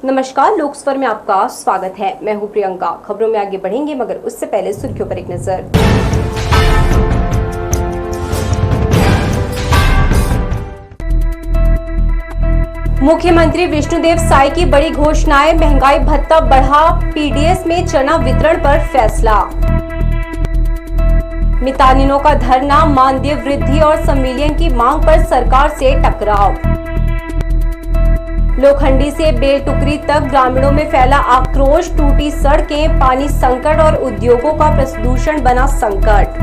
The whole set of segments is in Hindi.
नमस्कार, लोकस्वर में आपका स्वागत है। मैं हूं प्रियंका। खबरों में आगे बढ़ेंगे, मगर उससे पहले सुर्खियों पर एक नजर। मुख्यमंत्री विष्णुदेव साय की बड़ी घोषणाएं, महंगाई भत्ता बढ़ा, पीडीएस में चना वितरण पर फैसला। मितानिनों का धरना, मानदेय वृद्धि और संविलियन की मांग पर सरकार से टकराव। लोखंडी से बेलटुकरी तक ग्रामीणों में फैला आक्रोश, टूटी सड़कें, पानी संकट और उद्योगों का प्रदूषण बना संकट।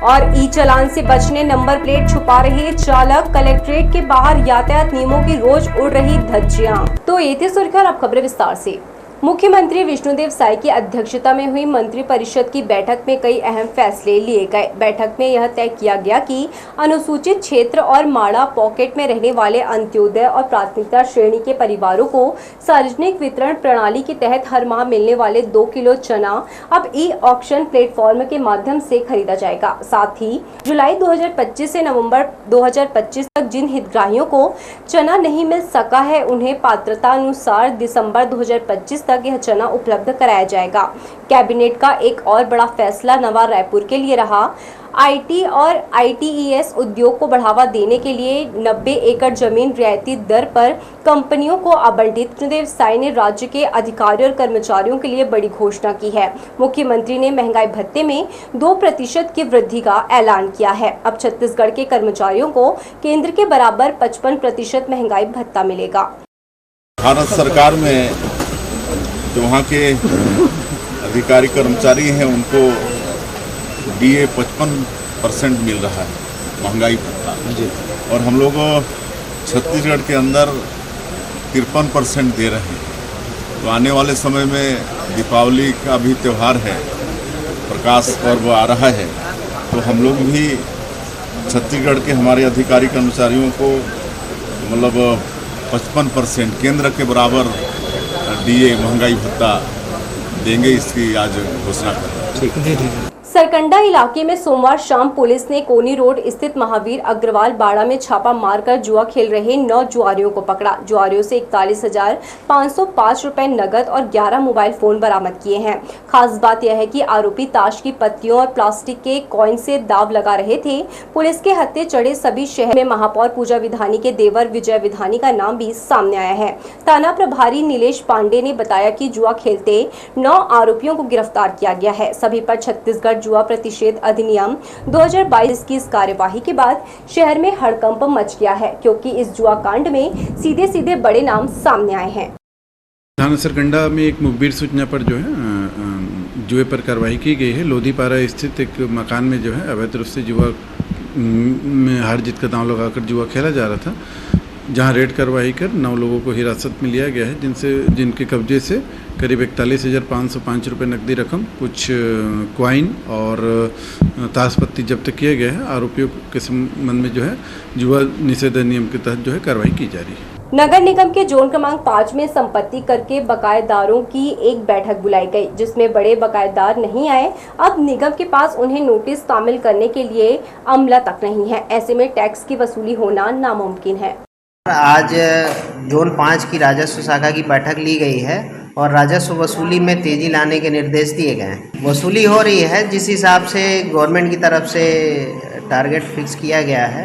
और ई चालान से बचने नंबर प्लेट छुपा रहे चालक, कलेक्ट्रेट के बाहर यातायात नियमों की रोज उड़ रही धज्जियां। तो ये थी सुर्खियां, अब खबरें विस्तार से। मुख्यमंत्री विष्णुदेव साय की अध्यक्षता में हुई मंत्रिपरिषद की बैठक में कई अहम फैसले लिए गए। बैठक में यह तय किया गया कि अनुसूचित क्षेत्र और माड़ा पॉकेट में रहने वाले अंत्योदय और प्राथमिकता श्रेणी के परिवारों को सार्वजनिक वितरण प्रणाली के तहत हर माह मिलने वाले 2 किलो चना अब ई ऑक्शन प्लेटफॉर्म के माध्यम से खरीदा जाएगा। साथ ही जुलाई 2025 से नवम्बर 2025 तक जिन हितग्राहियों को चना नहीं मिल सका है, उन्हें पात्रता अनुसार दिसंबर 2025 तक यह चना उपलब्ध कराया जाएगा। कैबिनेट का एक और बड़ा फैसला नवा रायपुर के लिए रहा। आईटी और आईटीईएस उद्योग को बढ़ावा देने के लिए 90 एकड़ जमीन रियायती दर पर कंपनियों को आवंटित। विष्णुदेव साय ने राज्य के अधिकारियों और कर्मचारियों के लिए बड़ी घोषणा की है। मुख्यमंत्री ने महंगाई भत्ते में 2% की वृद्धि का ऐलान किया है। अब छत्तीसगढ़ के कर्मचारियों को केंद्र के बराबर 55% महंगाई भत्ता मिलेगा। भारत सरकार में जो वहाँ के अधिकारी कर्मचारी हैं, उनको DA 55% मिल रहा है महंगाई भत्ता, और हम लोग छत्तीसगढ़ के अंदर 53% दे रहे हैं। तो आने वाले समय में दीपावली का भी त्यौहार है, प्रकाश पर्व आ रहा है, तो हम लोग भी छत्तीसगढ़ के हमारे अधिकारी कर्मचारियों को मतलब 55% केंद्र के बराबर DA महंगाई भत्ता देंगे, इसकी आज घोषणा कर। ठीक है। सरकंडा इलाके में सोमवार शाम पुलिस ने कोनी रोड स्थित महावीर अग्रवाल बाड़ा में छापा मारकर जुआ खेल रहे 9 जुआरियों को पकड़ा। जुआरियों से 41,505 रुपए नगद और 11 मोबाइल फोन बरामद किए हैं। खास बात यह है कि आरोपी ताश की पत्तियों और प्लास्टिक के कॉइन से दाव लगा रहे थे। पुलिस के हत्थे चढ़े सभी शहर में महापौर पूजा विधानी के देवर विजय विधानी का नाम भी सामने आया है। थाना प्रभारी नीलेश पांडे ने बताया कि जुआ खेलते 9 आरोपियों को गिरफ्तार किया गया है। सभी पर छत्तीसगढ़ जुआ प्रतिषेध अधिनियम 2022 की इस कार्यवाही के बाद शहर में हड़कंप मच गया है, क्योंकि इस जुआ कांड में सीधे सीधे बड़े नाम सामने आए हैं। थाना सरकंडा में एक मुखबिर सूचना पर जो है जुए पर कार्रवाई की गई है। लोधीपारा स्थित एक मकान में जो है अवैध रूप से जुआ में हार जीत का दांव लगाकर जुआ खेला जा रहा था, जहां रेड कार्रवाई कर 9 लोगों को हिरासत में लिया गया है, जिनके कब्जे से करीब 41,505 रुपये नकदी रकम, कुछ क्वाइन और ताश पत्ती जब्त किया गया है। आरोपियों के संबंध में जो है जुआ निषेध अधिनियम के तहत जो है कार्रवाई की जा रही है। नगर निगम के जोन क्रमांक 5 में संपत्ति कर के बकायेदारों की एक बैठक बुलाई गई, जिसमें बड़े बकायेदार नहीं आए। अब निगम के पास उन्हें नोटिस शामिल करने के लिए अमला तक नहीं है। ऐसे में टैक्स की वसूली होना नामुमकिन है। आज जोन 5 की राजस्व शाखा की बैठक ली गई है और राजस्व वसूली में तेजी लाने के निर्देश दिए गए हैं। वसूली हो रही है, जिस हिसाब से गवर्नमेंट की तरफ से टारगेट फिक्स किया गया है,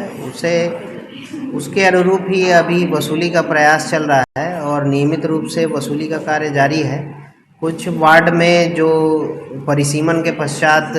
उसके अनुरूप ही अभी वसूली का प्रयास चल रहा है और नियमित रूप से वसूली का कार्य जारी है। कुछ वार्ड में जो परिसीमन के पश्चात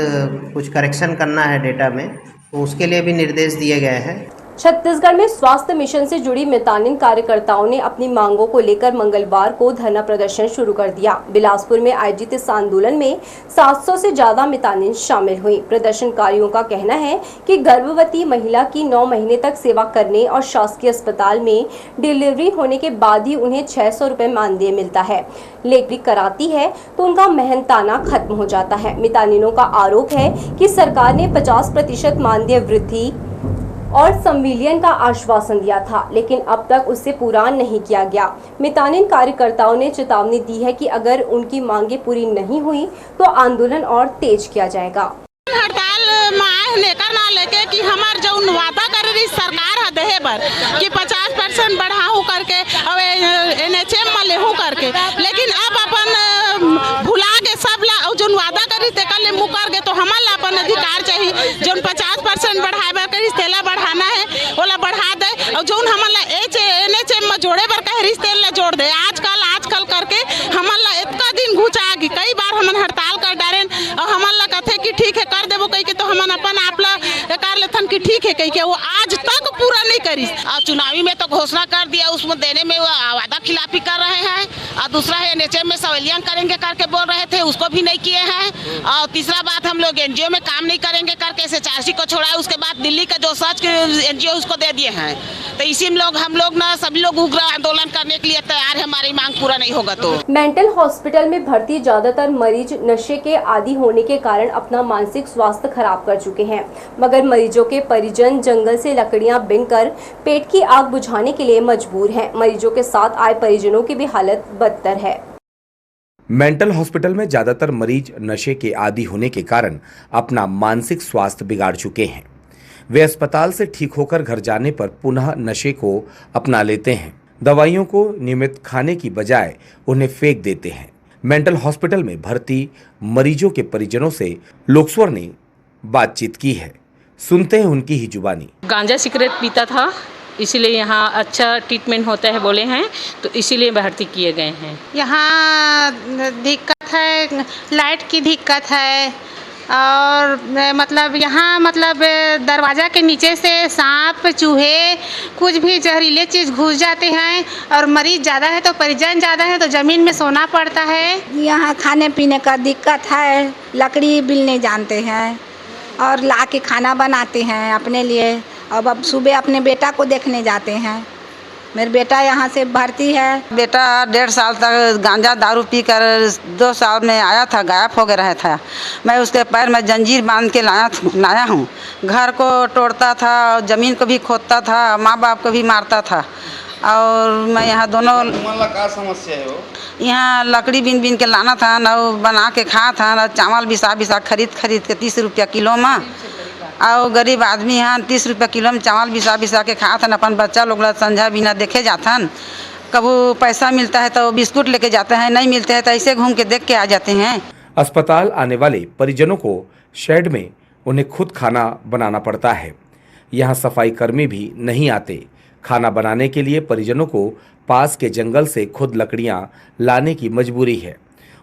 कुछ करेक्शन करना है डेटा में, तो उसके लिए भी निर्देश दिए गए हैं। छत्तीसगढ़ में स्वास्थ्य मिशन से जुड़ी मितानिन कार्यकर्ताओं ने अपनी मांगों को लेकर मंगलवार को धरना प्रदर्शन शुरू कर दिया। बिलासपुर में आयोजित इस आंदोलन में 700 से ज्यादा मितानिन शामिल हुई। प्रदर्शनकारियों का कहना है कि गर्भवती महिला की 9 महीने तक सेवा करने और शासकीय अस्पताल में डिलीवरी होने के बाद ही उन्हें 600 रुपए मानदेय मिलता है। लेखी कराती है तो उनका मेहनताना खत्म हो जाता है। मितानिनों का आरोप है कि सरकार ने 50% मानदेय वृद्धि और संविलियन का आश्वासन दिया था, लेकिन अब तक उससे पूरा नहीं किया गया। मितानिन कार्यकर्ताओं ने चेतावनी दी है कि अगर उनकी मांगे पूरी नहीं हुई तो आंदोलन और तेज किया जाएगा। हड़ताल मांग लेकर ना लेके कि हमार जो वादा कर रही सरकार है देहे बर कि 50% बढ़ाऊ करके अब लेहू करके, लेकिन अब अपन भुला के सब ला जो वादा करी ते कल मुकर गए, तो हमार ला अपन अधिकार चाहिए। जो 50% बढ़ाए बर करी तेला बढ़ाना है ओला बढ़ा दे, और जो हमार ला NHM में जोड़े बर कहे रिश्ते ला जोड़ दे। आजकल करके हमार ला इतना दिन घुचा गई, कई बार हमन हड़ताल कर डारेन और हमार ला कहते कि ठीक है कर देबो कही के, तो हमन अपन आप ला कर लेथन कि ठीक है कही के, वो आज तक पूरा नहीं करी। और चुनावी में तो घोषणा कर दिया, उसमें देने में वो वादा खिलाफी कर रहे हैं, और दूसरा है NHM में सवेलियां करेंगे करके बोल रहे थे, उसको भी नहीं किए हैं। और तीसरा बात हम लोग NGO में काम नहीं करेंगे करके SHRC को छोड़ा, उसके बाद दिल्ली का जो सच NGO उसको दे दिए हैं। तो इसी में हम लोग ना सभी लोग उग्र आंदोलन करने के लिए तैयार है, हमारी मांग पूरा नहीं होगा तो। मेंटल हॉस्पिटल में भर्ती ज्यादातर मरीज नशे के आदी होने के कारण अपना मानसिक स्वास्थ्य खराब कर चुके हैं, मगर मरीजों के परिजन जंगल से लकड़ियां बीनकर पेट की आग बुझाने के लिए मजबूर हैं। मरीजों के साथ आए परिजनों की भी हालत बदतर है। मेंटल हॉस्पिटल में ज्यादातर मरीज नशे के आदी होने के कारण अपना मानसिक स्वास्थ्य बिगाड़ चुके हैं। वे अस्पताल से ठीक होकर घर जाने पर पुनः नशे को अपना लेते हैं। दवाइयों को नियमित खाने की बजाय उन्हें फेंक देते हैं। मेंटल हॉस्पिटल में भर्ती मरीजों के परिजनों से लोकस्वर ने बातचीत की है। सुनते हैं उनकी ही जुबानी। गांजा सिगरेट पीता था, इसीलिए यहाँ अच्छा ट्रीटमेंट होता है बोले हैं, तो इसीलिए भर्ती किए गए हैं। यहाँ दिक्कत है, लाइट की दिक्कत है, और मतलब यहाँ मतलब दरवाज़ा के नीचे से सांप चूहे कुछ भी जहरीले चीज़ घुस जाते हैं, और मरीज ज़्यादा है तो परिजन ज़्यादा है तो ज़मीन में सोना पड़ता है। यहाँ खाने पीने का दिक्कत है, लकड़ी बिलने जानते हैं और ला के खाना बनाते हैं अपने लिए। अब सुबह अपने बेटा को देखने जाते हैं। मेरे बेटा यहाँ से भर्ती है। बेटा 1.5 साल तक गांजा दारू पी कर 2 साल में आया था, गायब हो गया रहा था। मैं उसके पैर में जंजीर बांध के लाया हूँ। घर को तोड़ता था, ज़मीन को भी खोदता था, माँ बाप को भी मारता था। और मैं यहाँ दोनों का समस्या है वो यहाँ लकड़ी बीन बीन के लाना था, न बना के खा था, न चावल बिसा खरीद के 30 रुपया किलो में। और गरीब आदमी यहाँ 30 रुपया किलो में चावल बिसा के खा था। अपन बच्चा लोग संझा बिना देखे जाथन। कभी पैसा मिलता है तो बिस्कुट लेके जाते हैं, नहीं मिलते हैं तो ऐसे घूम के देख के आ जाते हैं। अस्पताल आने वाले परिजनों को शेड में उन्हें खुद खाना बनाना पड़ता है। यहाँ सफाई कर्मी भी नहीं आते। खाना बनाने के लिए परिजनों को पास के जंगल से खुद लकड़ियाँ लाने की मजबूरी है।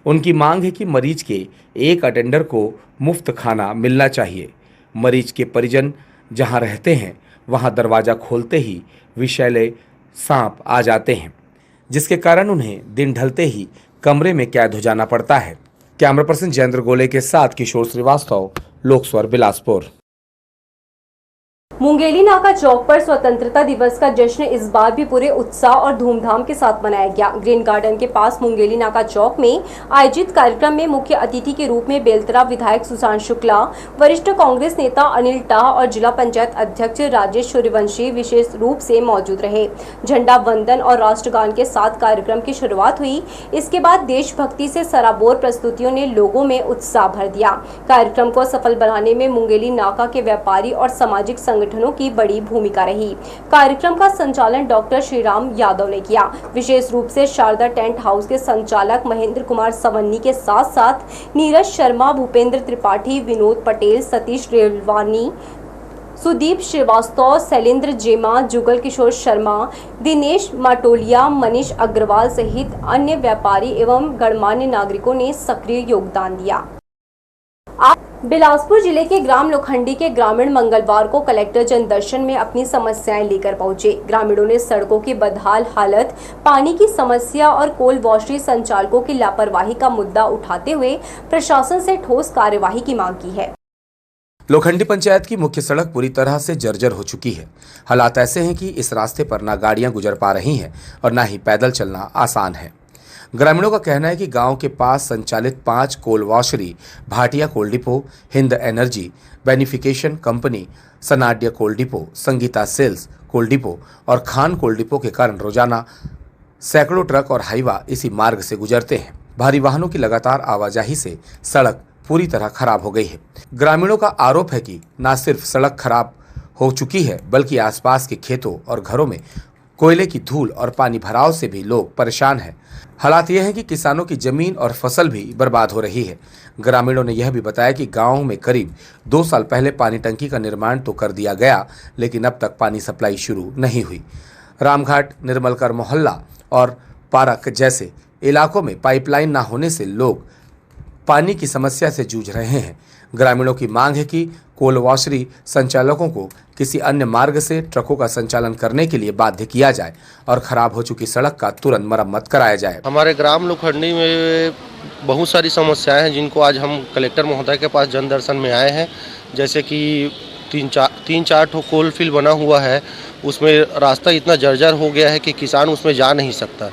उनकी मांग है कि मरीज के एक अटेंडर को मुफ्त खाना मिलना चाहिए। मरीज के परिजन जहां रहते हैं वहां दरवाज़ा खोलते ही विषैले सांप आ जाते हैं, जिसके कारण उन्हें दिन ढलते ही कमरे में कैद हो जाना पड़ता है। कैमरा पर्सन जयेंद्र गोले के साथ किशोर श्रीवास्तव, लोकस्वर, बिलासपुर। मुंगेली नाका चौक पर स्वतंत्रता दिवस का जश्न इस बार भी पूरे उत्साह और धूमधाम के साथ मनाया गया। ग्रीन गार्डन के पास मुंगेली नाका चौक में आयोजित कार्यक्रम में मुख्य अतिथि के रूप में बेलतरा विधायक सुशांत शुक्ला, वरिष्ठ कांग्रेस नेता अनिल टाह और जिला पंचायत अध्यक्ष राजेश सूर्यवंशी विशेष रूप से मौजूद रहे। झंडा वंदन और राष्ट्रगान के साथ कार्यक्रम की शुरुआत हुई। इसके बाद देशभक्ति से सराबोर प्रस्तुतियों ने लोगों में उत्साह भर दिया। कार्यक्रम को सफल बनाने में मुंगेली नाका के व्यापारी और सामाजिक संगठनों की बड़ी भूमिका रही। कार्यक्रम का संचालन डॉक्टर श्रीराम यादव ने किया। विशेष रूप से शारदा टेंट हाउस के संचालक महेंद्र कुमार सवन्नी के साथ साथ नीरज शर्मा, भूपेंद्र त्रिपाठी, विनोद पटेल, सतीश रेलवानी, सुदीप श्रीवास्तव, शैलेंद्र जेमा, जुगल किशोर शर्मा, दिनेश माटोलिया, मनीष अग्रवाल सहित अन्य व्यापारी एवं गणमान्य नागरिकों ने सक्रिय योगदान दिया। बिलासपुर जिले के ग्राम लोखंडी के ग्रामीण मंगलवार को कलेक्टर जनदर्शन में अपनी समस्याएं लेकर पहुंचे। ग्रामीणों ने सड़कों की बदहाल हालत, पानी की समस्या और कोल वॉशरी संचालकों की लापरवाही का मुद्दा उठाते हुए प्रशासन से ठोस कार्यवाही की मांग की है। लोखंडी पंचायत की मुख्य सड़क पूरी तरह से जर्जर हो चुकी है। हालात ऐसे हैं कि इस रास्ते पर ना गाड़ियां गुजर पा रही हैं और ना ही पैदल चलना आसान है। ग्रामीणों का कहना है कि गांव के पास संचालित 5 coal washery, Bhatia coal depot, Hind energy, beneficiation company, Sanadhya coal depot, Sangeeta sales coal depot और खान कोल डिपो के कारण रोजाना सैकड़ों ट्रक और हाईवा इसी मार्ग से गुजरते हैं। भारी वाहनों की लगातार आवाजाही से सड़क पूरी तरह खराब हो गई है। ग्रामीणों का आरोप है कि न सिर्फ सड़क खराब हो चुकी है बल्कि आसपास के खेतों और घरों में कोयले की धूल और पानी भराव से भी लोग परेशान हैं। हालात यह है कि किसानों की जमीन और फसल भी बर्बाद हो रही है। ग्रामीणों ने यह भी बताया कि गांव में करीब 2 साल पहले पानी टंकी का निर्माण तो कर दिया गया, लेकिन अब तक पानी सप्लाई शुरू नहीं हुई। रामघाट, निर्मलकर मोहल्ला और पारक जैसे इलाकों में पाइपलाइन न होने से लोग पानी की समस्या से जूझ रहे हैं। ग्रामीणों की मांग है कि कोलवाशरी संचालकों को किसी अन्य मार्ग से ट्रकों का संचालन करने के लिए बाध्य किया जाए और खराब हो चुकी सड़क का तुरंत मरम्मत कराया जाए। हमारे ग्राम लोखंडी में बहुत सारी समस्याएं हैं जिनको आज हम कलेक्टर महोदय के पास जन दर्शन में आए हैं। जैसे कि 3-4 ठो कोल फील्ड बना हुआ है, उसमें रास्ता इतना जर्जर हो गया है कि किसान उसमें जा नहीं सकता।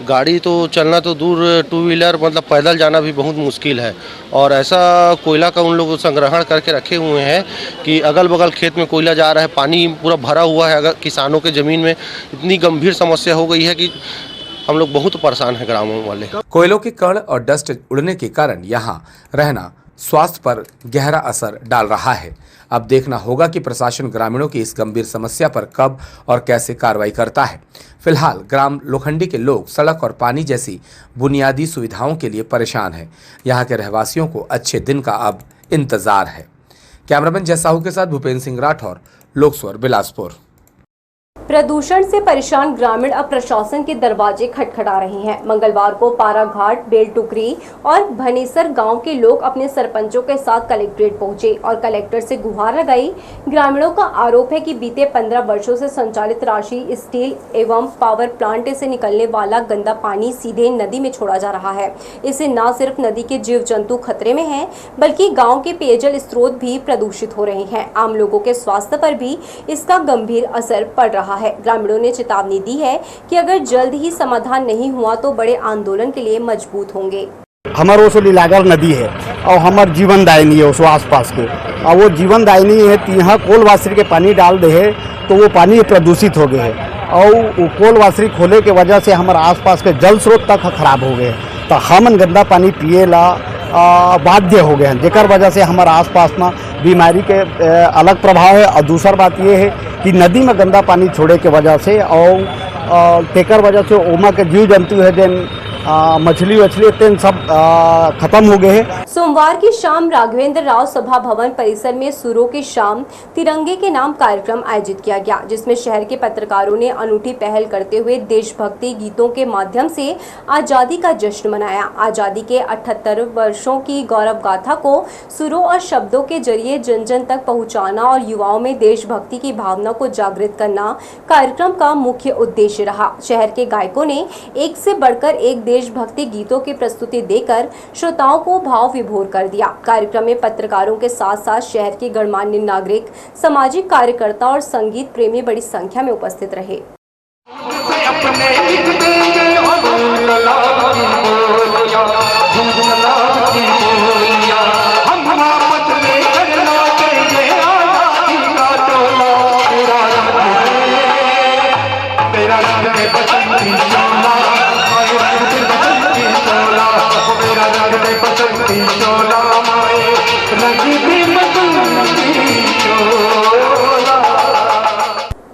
गाड़ी तो चलना तो दूर, 2 व्हीलर मतलब पैदल जाना भी बहुत मुश्किल है। और ऐसा कोयला का उन लोग संग्रहण करके रखे हुए हैं कि अगल बगल खेत में कोयला जा रहा है, पानी पूरा भरा हुआ है। अगर किसानों के ज़मीन में इतनी गंभीर समस्या हो गई है कि हम लोग बहुत परेशान हैं ग्रामों वाले। कोयलों के कण और डस्ट उड़ने के कारण यहाँ रहना स्वास्थ्य पर गहरा असर डाल रहा है। अब देखना होगा कि प्रशासन ग्रामीणों की इस गंभीर समस्या पर कब और कैसे कार्रवाई करता है। फिलहाल ग्राम लोखंडी के लोग सड़क और पानी जैसी बुनियादी सुविधाओं के लिए परेशान हैं। यहाँ के रहवासियों को अच्छे दिन का अब इंतजार है। कैमरामैन जय साहू के साथ भूपेंद्र सिंह राठौर, लोकस्वर, बिलासपुर। प्रदूषण से परेशान ग्रामीण अब प्रशासन के दरवाजे खटखटा रहे हैं। मंगलवार को पाराघाट, बेलटुकरी और भनेसर गांव के लोग अपने सरपंचों के साथ कलेक्ट्रेट पहुंचे और कलेक्टर से गुहार लगाई। ग्रामीणों का आरोप है कि बीते 15 वर्षों से संचालित राशि स्टील एवं पावर प्लांट से निकलने वाला गंदा पानी सीधे नदी में छोड़ा जा रहा है। इससे न सिर्फ नदी के जीव जंतु खतरे में हैं, बल्कि गाँव के पेयजल स्रोत भी प्रदूषित हो रहे हैं। आम लोगों के स्वास्थ्य पर भी इसका गंभीर असर पड़ रहा है। ग्रामीणों ने चेतावनी दी है कि अगर जल्द ही समाधान नहीं हुआ तो बड़े आंदोलन के लिए मजबूत होंगे। हमारे वो लीलागर नदी है और हमार जीवन दायनी है उस आसपास के, और वो जीवन दायनी है तो यहाँ कोलवासरी के पानी डाल दे है तो वो पानी प्रदूषित हो गए है और वो कोलवासरी खोले के वजह से हमारे आसपास के जल स्रोत तक खराब हो गए। तो हम गंदा पानी पिए ला बाध्य हो गए हैं, जेकर वजह से हमारे आसपास में बीमारी के अलग प्रभाव है। और दूसर बात ये है कि नदी में गंदा पानी छोड़े के वजह से और तेकर वजह से ओमा के जीव जंतु है जिन मछली वछली सब खत्म हो गए हैं। सोमवार की शाम राघवेंद्र राव सभा भवन परिसर में सुरों की शाम तिरंगे के नाम कार्यक्रम आयोजित किया गया, जिसमें शहर के पत्रकारों ने अनूठी पहल करते हुए देशभक्ति गीतों के माध्यम से आजादी का जश्न मनाया। आजादी के 78 वर्षों की गौरव गाथा को सुरों और शब्दों के जरिए जन जन तक पहुंचाना और युवाओं में देशभक्ति की भावना को जागृत करना कार्यक्रम का मुख्य उद्देश्य रहा। शहर के गायकों ने एक से बढ़कर एक देशभक्ति गीतों की प्रस्तुति देकर श्रोताओं को भाव विभोर कर दिया। कार्यक्रम में पत्रकारों के साथ साथ शहर के गणमान्य नागरिक, सामाजिक कार्यकर्ता और संगीत प्रेमी बड़ी संख्या में उपस्थित रहे।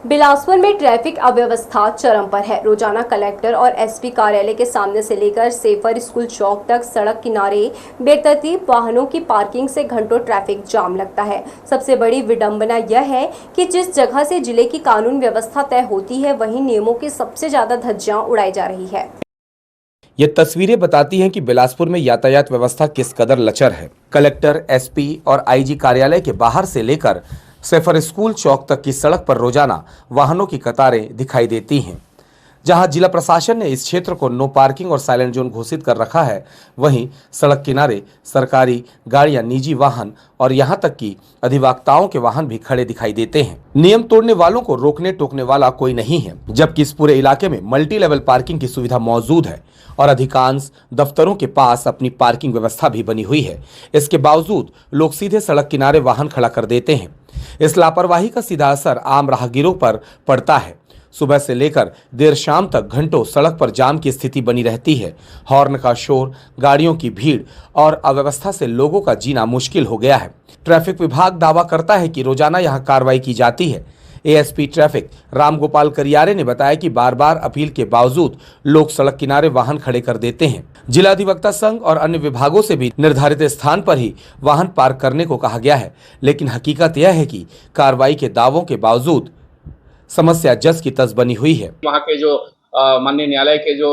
बिलासपुर में ट्रैफिक अव्यवस्था चरम पर है। रोजाना कलेक्टर और एसपी कार्यालय के सामने से लेकर सेफर स्कूल चौक तक सड़क किनारे बेतरतीब वाहनों की पार्किंग से घंटों ट्रैफिक जाम लगता है। सबसे बड़ी विडंबना यह है कि जिस जगह से जिले की कानून व्यवस्था तय होती है, वहीं नियमों की सबसे ज्यादा धज्जियां उड़ाई जा रही है। ये तस्वीरें बताती हैं कि बिलासपुर में यातायात व्यवस्था किस कदर लचर है। कलेक्टर, एसपी और आईजी कार्यालय के बाहर से लेकर सेफर स्कूल चौक तक की सड़क पर रोजाना वाहनों की कतारें दिखाई देती हैं। जहां जिला प्रशासन ने इस क्षेत्र को नो पार्किंग और साइलेंट जोन घोषित कर रखा है, वहीं सड़क किनारे सरकारी गाड़ियां, निजी वाहन और यहां तक कि अधिवक्ताओं के वाहन भी खड़े दिखाई देते हैं। नियम तोड़ने वालों को रोकने टोकने वाला कोई नहीं है, जबकि इस पूरे इलाके में मल्टी लेवल पार्किंग की सुविधा मौजूद है और अधिकांश दफ्तरों के पास अपनी पार्किंग व्यवस्था भी बनी हुई है। इसके बावजूद लोग सीधे सड़क किनारे वाहन खड़ा कर देते हैं। इस लापरवाही का सीधा असर आम राहगीरों पर पड़ता है। सुबह से लेकर देर शाम तक घंटों सड़क पर जाम की स्थिति बनी रहती है। हॉर्न का शोर, गाड़ियों की भीड़ और अव्यवस्था से लोगों का जीना मुश्किल हो गया है। ट्रैफिक विभाग दावा करता है कि रोजाना यहां कार्रवाई की जाती है। एएसपी ट्रैफिक रामगोपाल करियारे ने बताया कि बार बार अपील के बावजूद लोग सड़क किनारे वाहन खड़े कर देते हैं। जिला अधिवक्ता संघ और अन्य विभागों से भी निर्धारित स्थान पर ही वाहन पार्क करने को कहा गया है, लेकिन हकीकत यह है कि कार्रवाई के दावों के बावजूद समस्या जस की तस बनी हुई है। वहाँ के जो माननीय न्यायालय के जो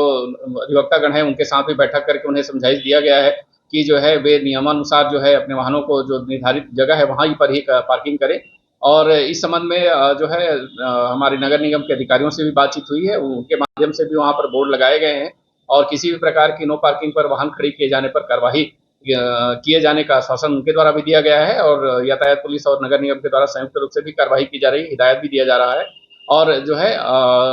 अधिवक्तागण हैं उनके साथ भी बैठक करके उन्हें समझाइश दिया गया है कि जो है वे नियमानुसार जो है अपने वाहनों को जो निर्धारित जगह है वहाँ पर ही पार्किंग करें। और इस संबंध में जो है हमारे नगर निगम के अधिकारियों से भी बातचीत हुई है, उनके माध्यम से भी वहाँ पर बोर्ड लगाए गए हैं और किसी भी प्रकार की नो पार्किंग पर वाहन खड़ी किए जाने पर कार्रवाई किए जाने का आश्वासन उनके द्वारा भी दिया गया है और यातायात पुलिस और नगर निगम के द्वारा संयुक्त रूप से भी कार्रवाई की जा रही है, हिदायत भी दिया जा रहा है। और जो है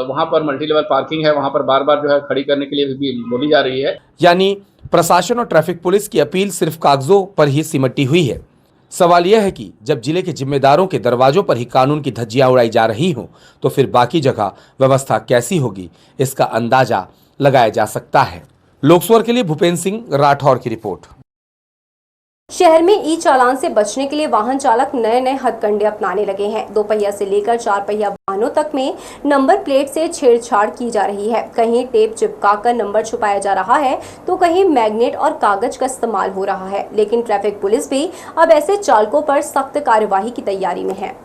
वहाँ पर मल्टी लेवल पार्किंग है, वहाँ पर बार बार जो है खड़ी करने के लिए भी बोली जा रही है। यानी प्रशासन और ट्रैफिक पुलिस की अपील सिर्फ कागजों पर ही सिमटी हुई है। सवाल यह है कि जब जिले के जिम्मेदारों के दरवाजों पर ही कानून की धज्जियां उड़ाई जा रही हों तो फिर बाकी जगह व्यवस्था कैसी होगी, इसका अंदाजा लगाया जा सकता है। लोकसभा के लिए भूपेंद्र सिंह राठौर की रिपोर्ट। शहर में ई चालान से बचने के लिए वाहन चालक नए नए हथकंडे अपनाने लगे हैं। 2 पहिया से लेकर 4 पहिया वाहनों तक में नंबर प्लेट से छेड़छाड़ की जा रही है। कहीं टेप चिपकाकर नंबर छुपाया जा रहा है तो कहीं मैग्नेट और कागज का इस्तेमाल हो रहा है। लेकिन ट्रैफिक पुलिस भी अब ऐसे चालकों पर सख्त कार्यवाही की तैयारी में है।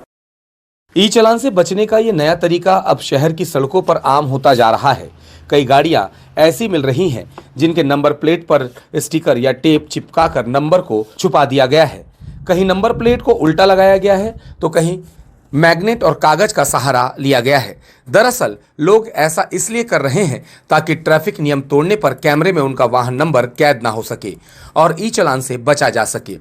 ई चालान से बचने का ये नया तरीका अब शहर की सड़कों पर आम होता जा रहा है। कई गाड़ियां ऐसी मिल रही हैं जिनके नंबर प्लेट पर स्टिकर या टेप चिपकाकर नंबर को छुपा दिया गया है। कहीं नंबर प्लेट को उल्टा लगाया गया है तो कहीं मैग्नेट और कागज का सहारा लिया गया है। दरअसल लोग ऐसा इसलिए कर रहे हैं ताकि ट्रैफिक नियम तोड़ने पर कैमरे में उनका वाहन नंबर कैद ना हो सके और ई चालान से बचा जा सके।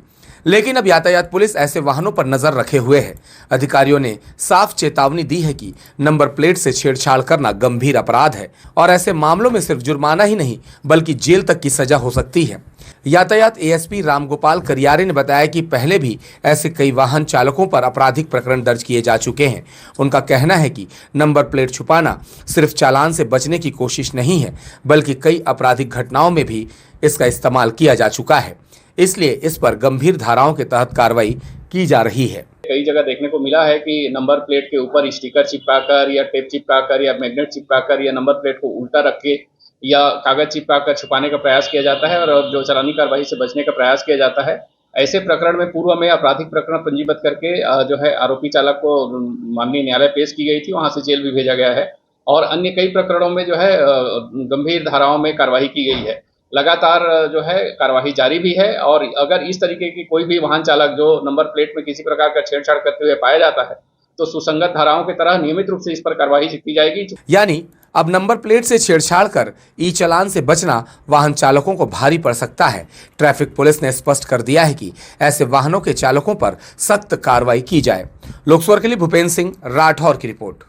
लेकिन अब यातायात पुलिस ऐसे वाहनों पर नजर रखे हुए है। अधिकारियों ने साफ चेतावनी दी है कि नंबर प्लेट से छेड़छाड़ करना गंभीर अपराध है और ऐसे मामलों में सिर्फ जुर्माना ही नहीं बल्कि जेल तक की सजा हो सकती है। यातायात एएसपी रामगोपाल करियारे ने बताया कि पहले भी ऐसे कई वाहन चालकों पर आपराधिक प्रकरण दर्ज किए जा चुके हैं। उनका कहना है कि नंबर प्लेट छुपाना सिर्फ चालान से बचने की कोशिश नहीं है बल्कि कई आपराधिक घटनाओं में भी इसका इस्तेमाल किया जा चुका है, इसलिए इस पर गंभीर धाराओं के तहत कार्रवाई की जा रही है। कई जगह देखने को मिला है कि नंबर प्लेट के ऊपर स्टिकर चिपकाकर या टेप चिपकाकर या मैग्नेट चिपकाकर या नंबर प्लेट को उल्टा रख के या कागज चिपकाकर छुपाने का प्रयास किया जाता है और जो चालानी कार्रवाई से बचने का प्रयास किया जाता है। ऐसे प्रकरण में पूर्व में आपराधिक प्रकरण पंजीबद्ध करके जो है आरोपी चालक को माननीय न्यायालय पेश की गई थी, वहां से जेल भी भेजा गया है और अन्य कई प्रकरणों में जो है गंभीर धाराओं में कार्रवाई की गई है। लगातार जो है कार्रवाई जारी भी है और अगर इस तरीके की कोई भी वाहन चालक जो नंबर प्लेट में किसी प्रकार का छेड़छाड़ करते हुए पाया जाता है तो सुसंगत धाराओं की तरह नियमित रूप से इस पर कार्रवाई की जाएगी। यानी अब नंबर प्लेट से छेड़छाड़ कर ई चालान से बचना वाहन चालकों को भारी पड़ सकता है। ट्रैफिक पुलिस ने स्पष्ट कर दिया है कि ऐसे वाहनों के चालकों पर सख्त कार्रवाई की जाए। लोकसभा के लिए भूपेंद्र सिंह राठौर की रिपोर्ट।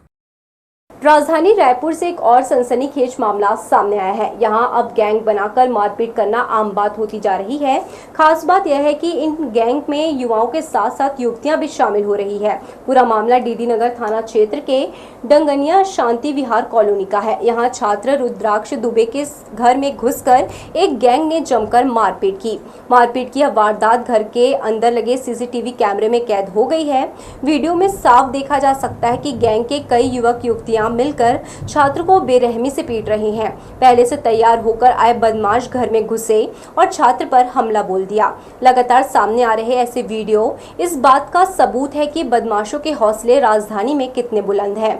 राजधानी रायपुर से एक और सनसनीखेज मामला सामने आया है। यहां अब गैंग बनाकर मारपीट करना आम बात होती जा रही है। खास बात यह है कि इन गैंग में युवाओं के साथ साथ युवतियां भी शामिल हो रही है। पूरा मामला डीडी नगर थाना क्षेत्र के डंगनिया शांति विहार कॉलोनी का है। यहां छात्र रुद्राक्ष दुबे के घर में घुसकर एक गैंग ने जमकर मारपीट की यह वारदात घर के अंदर लगे सीसीटीवी कैमरे में कैद हो गई है। वीडियो में साफ देखा जा सकता है कि गैंग के कई युवक युवतियां मिलकर छात्र को बेरहमी से पीट रहे हैं। पहले से तैयार होकर आए बदमाश घर में घुसे और छात्र पर हमला बोल दिया। लगातार सामने आ रहे ऐसे वीडियो इस बात का सबूत है कि बदमाशों के हौसले राजधानी में कितने बुलंद हैं।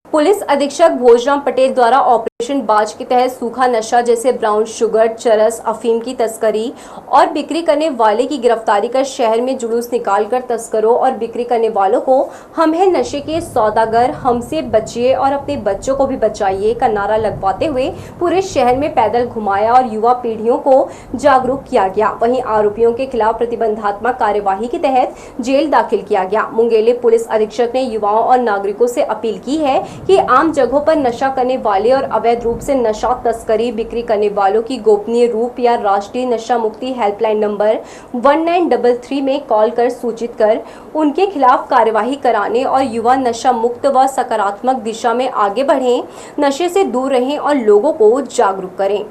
पुलिस अधीक्षक भोजराम पटेल द्वारा ऑपरेशन बाज के तहत सूखा नशा जैसे ब्राउन शुगर, चरस, अफीम की तस्करी और बिक्री करने वाले की गिरफ्तारी कर शहर में जुलूस निकालकर तस्करों और बिक्री करने वालों को हम हैं नशे के सौदागर, हमसे बचिए और अपने बच्चों को भी बचाइए का नारा लगवाते हुए पूरे शहर में पैदल घुमाया और युवा पीढ़ियों को जागरूक किया गया। वहीं आरोपियों के खिलाफ प्रतिबंधात्मक कार्यवाही के तहत जेल दाखिल किया गया। मुंगेली पुलिस अधीक्षक ने युवाओं और नागरिकों से अपील की है कि आम जगहों पर नशा करने वाले और अवैध रूप से नशा तस्करी बिक्री करने वालों की गोपनीय रूप या राष्ट्रीय नशा मुक्ति हेल्पलाइन नंबर 1933 में कॉल कर सूचित कर उनके खिलाफ कार्यवाही कराने और युवा नशा मुक्त व सकारात्मक दिशा में आगे बढ़ें, नशे से दूर रहें और लोगों को जागरूक करें।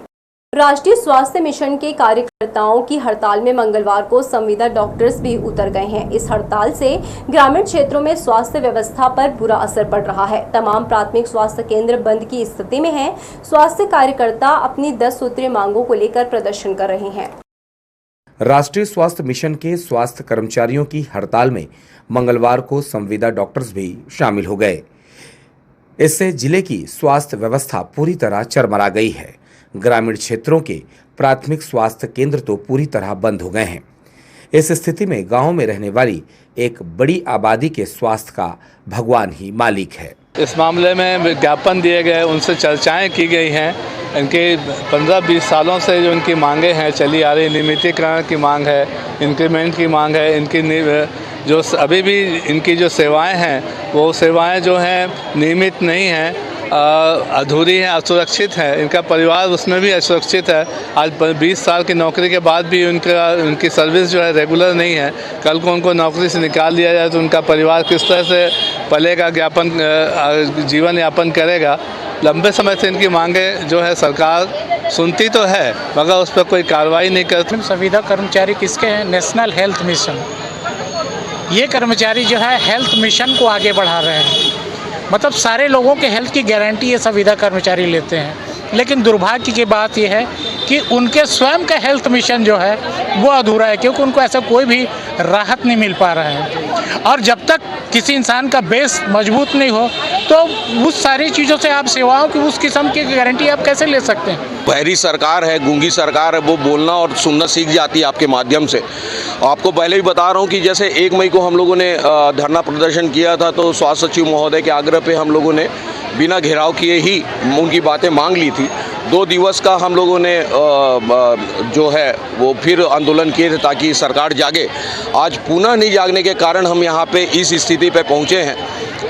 राष्ट्रीय स्वास्थ्य मिशन के कार्यकर्ताओं की हड़ताल में मंगलवार को संविदा डॉक्टर्स भी उतर गए हैं। इस हड़ताल से ग्रामीण क्षेत्रों में स्वास्थ्य व्यवस्था पर बुरा असर पड़ रहा है। तमाम प्राथमिक स्वास्थ्य केंद्र बंद की स्थिति में हैं। स्वास्थ्य कार्यकर्ता अपनी 10 सूत्रीय मांगों को लेकर प्रदर्शन कर रहे हैं। राष्ट्रीय स्वास्थ्य मिशन के स्वास्थ्य कर्मचारियों की हड़ताल में मंगलवार को संविदा डॉक्टर्स भी शामिल हो गए। इससे जिले की स्वास्थ्य व्यवस्था पूरी तरह चरमरा गई है। ग्रामीण क्षेत्रों के प्राथमिक स्वास्थ्य केंद्र तो पूरी तरह बंद हो गए हैं। इस स्थिति में गांव में रहने वाली एक बड़ी आबादी के स्वास्थ्य का भगवान ही मालिक है। इस मामले में विज्ञापन दिए गए, उनसे चर्चाएं की गई हैं। इनके 15-20 सालों से जो इनकी मांगें हैं चली आ रही, नियमितीकरण की मांग है, इंक्रीमेंट की मांग है, इनकी जो अभी भी इनकी जो सेवाएं हैं वो सेवाएं जो हैं नियमित नहीं हैं, अधूरी हैं, असुरक्षित है। इनका परिवार उसमें भी असुरक्षित है। आज 20 साल की नौकरी के बाद भी उनकी सर्विस जो है रेगुलर नहीं है। कल को उनको नौकरी से निकाल दिया जाए तो उनका परिवार किस तरह से पलेगा, जीवन यापन करेगा। लंबे समय से इनकी मांगें जो है सरकार सुनती तो है मगर उस पर कोई कार्रवाई नहीं करती। संविदा कर्मचारी किसके हैं? National health mission. ये कर्मचारी जो है हेल्थ मिशन को आगे बढ़ा रहे हैं। मतलब सारे लोगों के हेल्थ की गारंटी ये संविदा कर्मचारी लेते हैं, लेकिन दुर्भाग्य की बात यह है कि उनके स्वयं का हेल्थ मिशन जो है वो अधूरा है, क्योंकि उनको ऐसा कोई भी राहत नहीं मिल पा रहा है। और जब तक किसी इंसान का बेस मजबूत नहीं हो तो उस सारी चीज़ों से आप सेवाओं की उस किस्म की गारंटी आप कैसे ले सकते हैं? बहरी सरकार है, गूंगी सरकार है, वो बोलना और सुनना सीख जाती है आपके माध्यम से। आपको पहले भी बता रहा हूँ कि जैसे 1 मई को हम लोगों ने धरना प्रदर्शन किया था तो स्वास्थ्य सचिव महोदय के आग्रह पे हम लोगों ने बिना घेराव किए ही उनकी बातें मांग ली थी। 2 दिवस का हम लोगों ने जो है वो फिर आंदोलन किए थे ताकि सरकार जागे। आज पुनः नहीं जागने के कारण हम यहाँ पे इस स्थिति पे पहुँचे हैं।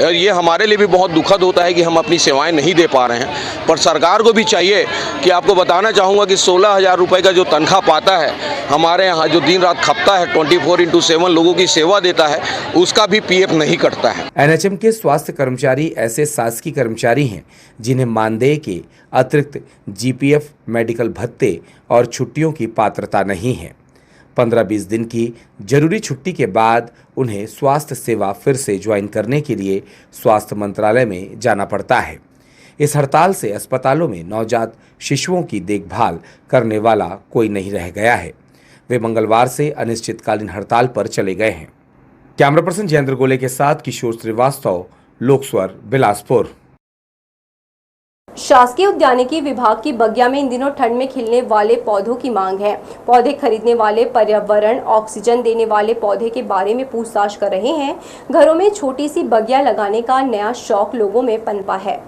ये हमारे लिए भी बहुत दुखद होता है कि हम अपनी सेवाएं नहीं दे पा रहे हैं, पर सरकार को भी चाहिए कि आपको बताना चाहूँगा कि 16,000 रुपये का जो तनख्वाह पाता है हमारे यहाँ, जो दिन रात खपता है 24/7 लोगों की सेवा देता है, उसका भी पीएफ नहीं कटता है। एनएचएम के स्वास्थ्य कर्मचारी ऐसे शासकीय कर्मचारी हैं जिन्हें मानदेय के अतिरिक्त जीपीएफ, मेडिकल भत्ते और छुट्टियों की पात्रता नहीं है। 15-20 दिन की जरूरी छुट्टी के बाद उन्हें स्वास्थ्य सेवा फिर से ज्वाइन करने के लिए स्वास्थ्य मंत्रालय में जाना पड़ता है। इस हड़ताल से अस्पतालों में नवजात शिशुओं की देखभाल करने वाला कोई नहीं रह गया है। वे मंगलवार से अनिश्चितकालीन हड़ताल पर चले गए हैं। कैमरा पर्सन जयेंद्र गोले के साथ किशोर श्रीवास्तव, लोकस्वर, बिलासपुर। शासकीय उद्यानिकी विभाग की बगिया में इन दिनों ठंड में खिलने वाले पौधों की मांग है। पौधे खरीदने वाले पर्यावरण ऑक्सीजन देने वाले पौधे के बारे में पूछताछ कर रहे हैं। घरों में छोटी सी बगिया लगाने का नया शौक लोगों में पनपा है।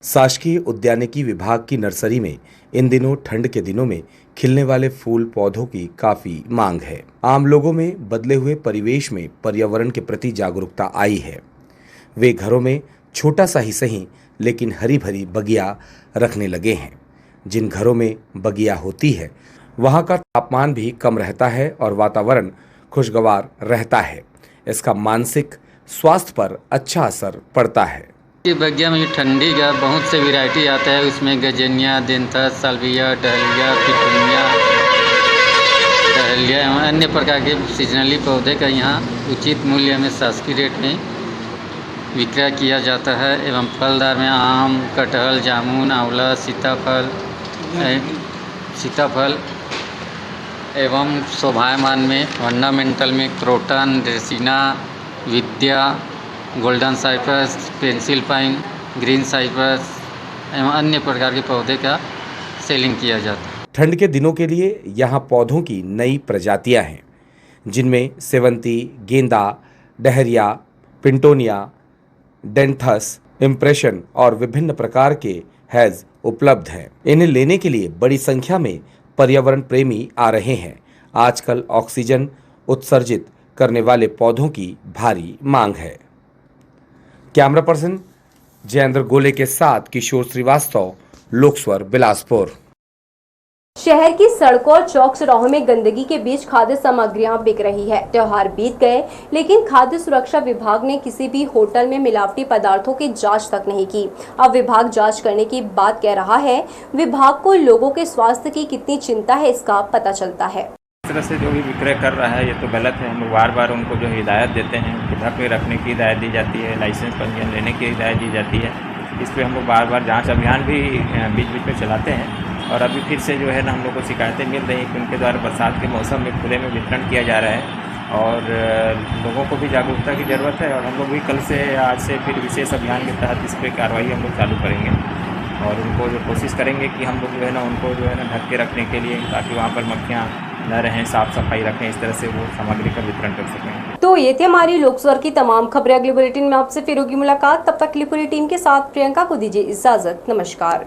शासकीय उद्यानिकी विभाग की नर्सरी में इन दिनों ठंड के दिनों में खिलने वाले फूल पौधों की काफी मांग है। आम लोगों में बदले हुए परिवेश में पर्यावरण के प्रति जागरूकता आई है। वे घरों में छोटा सा ही सही लेकिन हरी भरी बगिया रखने लगे हैं। जिन घरों में बगिया होती है वहां का तापमान भी कम रहता है और वातावरण खुशगवार रहता है। इसका मानसिक स्वास्थ्य पर अच्छा असर पड़ता है। ये बगिया में ठंडी का बहुत से वैरायटी आता है। उसमें गजनिया, देंथस, साल्विया, डहलिया, पिटूनिया, डहलिया एवं अन्य प्रकार के सीजनली पौधे का यहाँ उचित मूल्य में शासकीय रेट में विक्रय किया जाता है। एवं फलदार में आम, कटहल, जामुन, आंवला, सीताफल एवं शोभायमान में ऑर्नामेंटल में क्रोटन, रेसिना, विद्या, golden cypress, pencil pine, green cypress एवं अन्य प्रकार के पौधे का सेलिंग किया जाता है। ठंड के दिनों के लिए यहाँ पौधों की नई प्रजातियां हैं जिनमें सेवंती, गेंदा, डहरिया, पिंटोनिया, डेंथस, इम्प्रेशन और विभिन्न प्रकार के हैज उपलब्ध हैं। इन्हें लेने के लिए बड़ी संख्या में पर्यावरण प्रेमी आ रहे हैं। आजकल ऑक्सीजन उत्सर्जित करने वाले पौधों की भारी मांग है। कैमरा पर्सन जयेंद्र गोले के साथ किशोर श्रीवास्तव, लोकस्वर, बिलासपुर। शहर की सड़कों और चौक चौराहों में गंदगी के बीच खाद्य सामग्रियां बिक रही है। त्योहार बीत गए, लेकिन खाद्य सुरक्षा विभाग ने किसी भी होटल में मिलावटी पदार्थों की जांच तक नहीं की। अब विभाग जांच करने की बात कह रहा है। विभाग को लोगों के स्वास्थ्य की कितनी चिंता है, इसका पता चलता है। इस तरह से जो भी विक्रय कर रहा है ये तो गलत है। हम लोग बार बार उनको जो हिदायत देते हैं, ढक के रखने की हिदायत दी जाती है, लाइसेंस पंजीयन लेने की हिदायत दी जाती है। इस पर हम लोग बार बार जांच अभियान भी बीच बीच में चलाते हैं। और अभी फिर से जो है ना हम लोग को शिकायतें मिल रही हैं कि उनके द्वारा बरसात के मौसम में खुले में वितरण किया जा रहा है और लोगों को भी जागरूकता की ज़रूरत है। और हम लोग भी कल से आज से फिर विशेष अभियान के तहत इस पर कार्रवाई हम लोग चालू करेंगे और उनको जो कोशिश करेंगे कि हम लोग जो है ना उनको जो है ना ढक के रखने के लिए, ताकि वहाँ पर मक्खियाँ न रहें, साफ सफाई रखें, इस तरह से वो सामग्री का वितरण कर सकें। तो ये थी हमारी लोकसभा की तमाम खबरें। अगले बुलेटिन में आपसे फिर होगी मुलाकात। तब तक के लिए पूरी टीम के साथ प्रियंका को दीजिए इजाजत। नमस्कार।